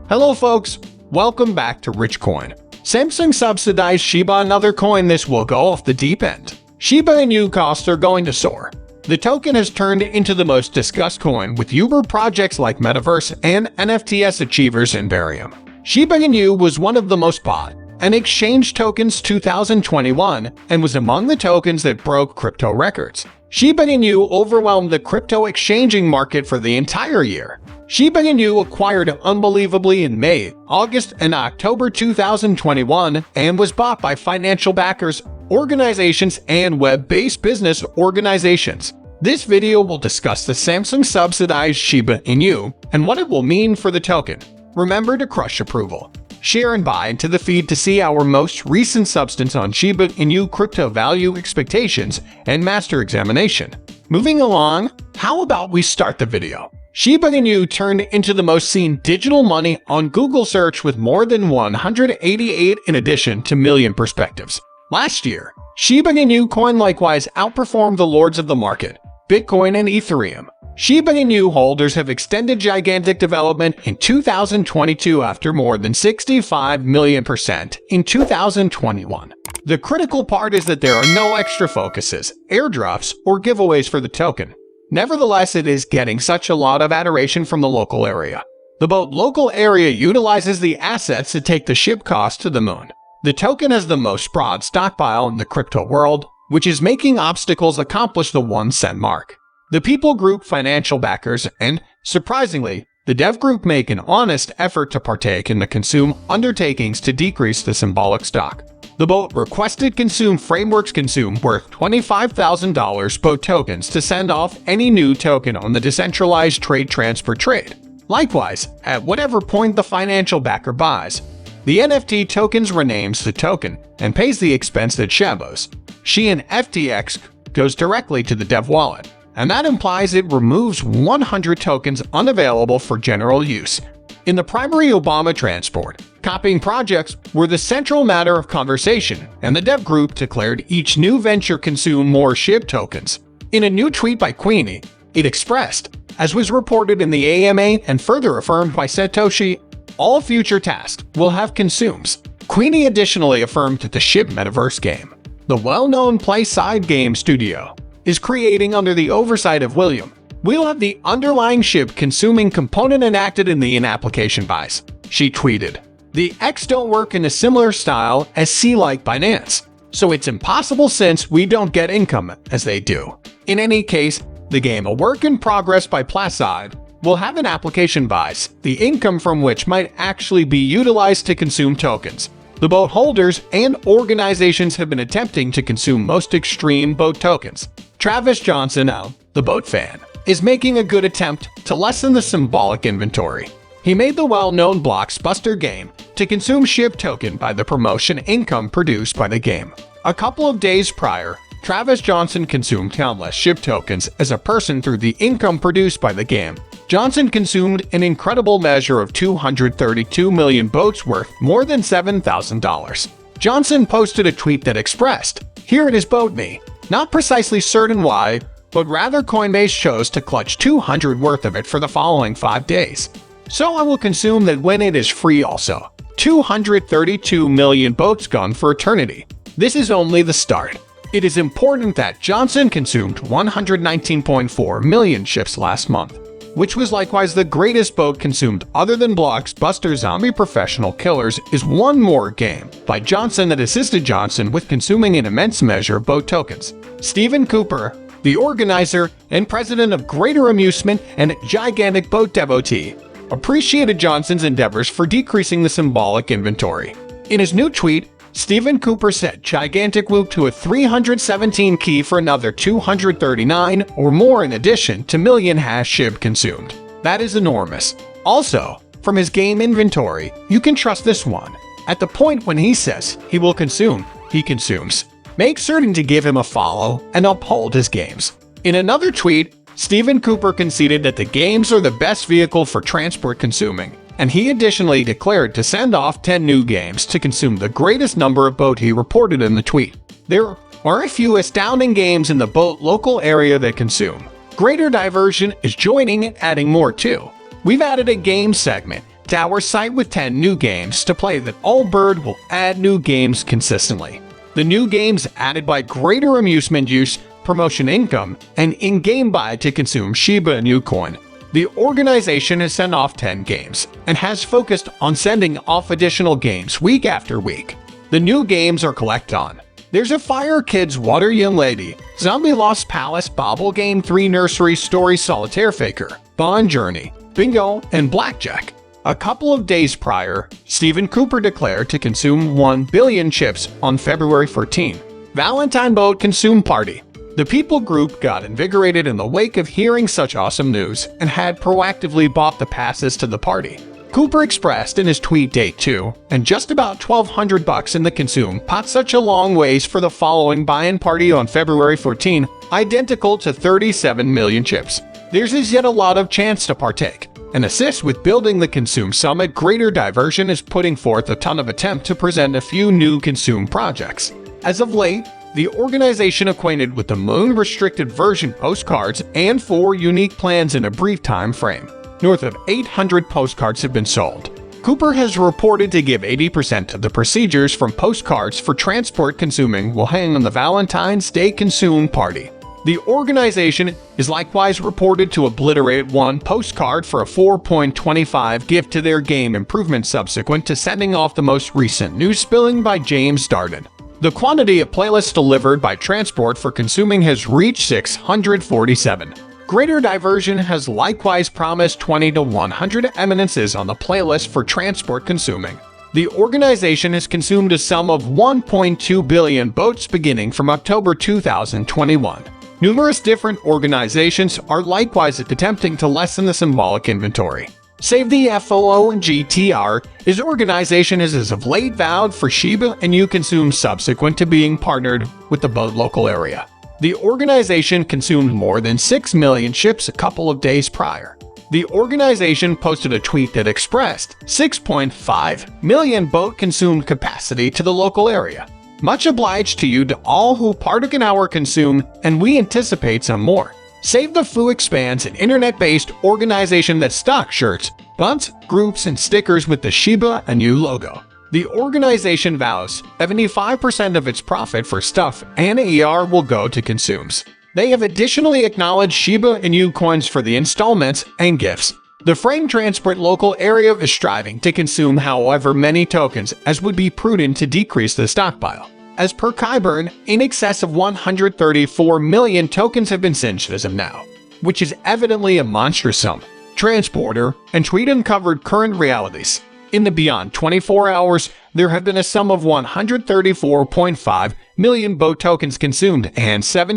Hello folks, welcome back to Rich Coin. Samsung subsidized Shiba, another coin. This will go off the deep end. Shiba Inu costs are going to soar. The token has turned into the most discussed coin with Uber projects like Metaverse and NFTs achievers in Barium. Shiba Inu was one of the most bought and exchanged tokens 2021 and was among the tokens that broke crypto records. Shiba Inu overwhelmed the crypto exchanging market for the entire year. Shiba Inu acquired unbelievably in May, August, and October 2021 and was bought by financial backers, organizations, and web-based business organizations. This video will discuss the Samsung subsidized Shiba Inu and what it will mean for the token. Remember to crush approval, share, and buy into the feed to see our most recent substance on Shiba Inu crypto value expectations and master examination. Moving along, how about we start the video? Shiba Inu turned into the most seen digital money on Google search with more than 188 in addition to million perspectives. Last year, Shiba Inu coin likewise outperformed the lords of the market, Bitcoin and Ethereum. Shiba Inu holders have extended gigantic development in 2022 after more than 65 million% in 2021. The critical part is that there are no extra focuses, airdrops, or giveaways for the token. Nevertheless, it is getting such a lot of adoration from the local area. The local area utilizes the assets to take the SHIB cost to the moon. The token has the most broad stockpile in the crypto world, which is making obstacles accomplish the 1 cent mark. The people group financial backers and, surprisingly, the dev group make an honest effort to partake in the consume undertakings to decrease the symbolic stock. The BOT requested consume frameworks consume worth $25,000 BOT tokens to send off any new token on the decentralized trade transfer trade. Likewise, at whatever point the financial backer buys, the NFT tokens renames the token and pays the expense that Shabos, She and FTX goes directly to the dev wallet, and that implies it removes 100 tokens unavailable for general use. In the primary Obama transport, copying projects were the central matter of conversation, and the dev group declared each new venture consume more SHIB tokens. In a new tweet by Queenie, it expressed, as was reported in the AMA and further affirmed by Satoshi, all future tasks will have consumes. Queenie additionally affirmed that the SHIB Metaverse game, the well-known play-side game studio, is creating under the oversight of William. We'll have the underlying SHIB consuming component enacted in the in-application buys. She tweeted, "The X don't work in a similar style as C like Binance, so it's impossible since we don't get income as they do. In any case, the game a work in progress by Placide will have an application buys, the income from which might actually be utilized to consume tokens. The BOT holders and organizations have been attempting to consume most extreme BOT tokens. Travis Johnson, the BOT fan, is making a good attempt to lessen the symbolic inventory. He made the well-known Blockbuster game to consume SHIB token by the promotion income produced by the game. A couple of days prior, Travis Johnson consumed countless SHIB tokens as a person through the income produced by the game. Johnson consumed an incredible measure of 232 million BOTs worth more than $7,000. Johnson posted a tweet that expressed, "Here it is BOT me." Not precisely certain why, but rather Coinbase chose to clutch 200 worth of it for the following 5 days. So I will consume that when it is free also. 232 million BOTs gone for eternity. This is only the start. It is important that Johnson consumed 119.4 million SHIBs last month, which was likewise the greatest BOT consumed other than Blockbuster Zombie Professional Killers is one more game by Johnson that assisted Johnson with consuming an immense measure of BOT tokens. Stephen Cooper, the organizer and president of Greater Amusement and gigantic BOT devotee, appreciated Johnson's endeavors for decreasing the symbolic inventory. In his new tweet, Stephen Cooper said gigantic whoop to a 317 key for another 239 or more in addition to million hash SHIB consumed. That is enormous. Also, from his game inventory, you can trust this one. At the point when he says he will consume, he consumes. Make certain to give him a follow and uphold his games. In another tweet, Stephen Cooper conceded that the games are the best vehicle for transport consuming, and he additionally declared to send off 10 new games to consume the greatest number of BOT he reported in the tweet. There are a few astounding games in the BOT local area that consume. Greater Diversion is joining and adding more too. We've added a game segment to our site with 10 new games to play that Allbird will add new games consistently. The new games added by greater amusement use, promotion income, and in-game buy to consume Shiba Inu coin. The organization has sent off 10 games and has focused on sending off additional games week after week. The new games are collect on. There's a Fire Kids Water Young Lady, Zombie Lost Palace, Bobble Game 3 Nursery Story Solitaire Faker, Bond Journey, Bingo, and Blackjack. A couple of days prior, Stephen Cooper declared to consume 1 billion chips on February 14. Valentine Boat Consume Party. The People Group got invigorated in the wake of hearing such awesome news and had proactively bought the passes to the party. Cooper expressed in his tweet date 2 and just about $1,200 in the consume pot, such a long ways for the following buy-in party on February 14, identical to 37 million chips. There's as yet a lot of chance to partake and assist with building the Consume Summit. Greater Diversion is putting forth a ton of attempt to present a few new Consume projects. As of late, the organization acquainted with the moon-restricted version postcards and 4 unique plans in a brief time frame. North of 800 postcards have been sold. Cooper has reported to give 80% of the procedures from postcards for transport consuming will hang on the Valentine's Day Consume Party. The organization is likewise reported to obliterate 1 postcard for a 4.25 gift to their game improvement subsequent to sending off the most recent news spilling by James Darden. The quantity of playlists delivered by transport for consuming has reached 647. Greater Diversion has likewise promised 20 to 100 eminences on the playlist for transport consuming. The organization has consumed a sum of 1.2 billion boats beginning from October 2021. Numerous different organizations are likewise attempting to lessen the symbolic inventory. Save the FOO and GTR is organization has as of late vowed for Shiba Inu consume subsequent to being partnered with the boat local area. The organization consumed more than 6 million ships a couple of days prior. The organization posted a tweet that expressed 6.5 million boat consumed capacity to the local area. Much obliged to you to all who partook in our consume, and we anticipate some more. Save the Foo expands an internet-based organization that stocks shirts, buttons, groups, and stickers with the Shiba Inu logo. The organization vows 75% of its profit for stuff and AR will go to consumes. They have additionally acknowledged Shiba Inu coins for the installments and gifts. The frame transport local area is striving to consume however many tokens as would be prudent to decrease the stockpile. As per Kyburn, in excess of 134 million tokens have been cinched as of now, which is evidently a monstrous sum. Transporter and tweet uncovered current realities. In the beyond 24 hours, there have been a sum of 134.5 million boat tokens consumed and 7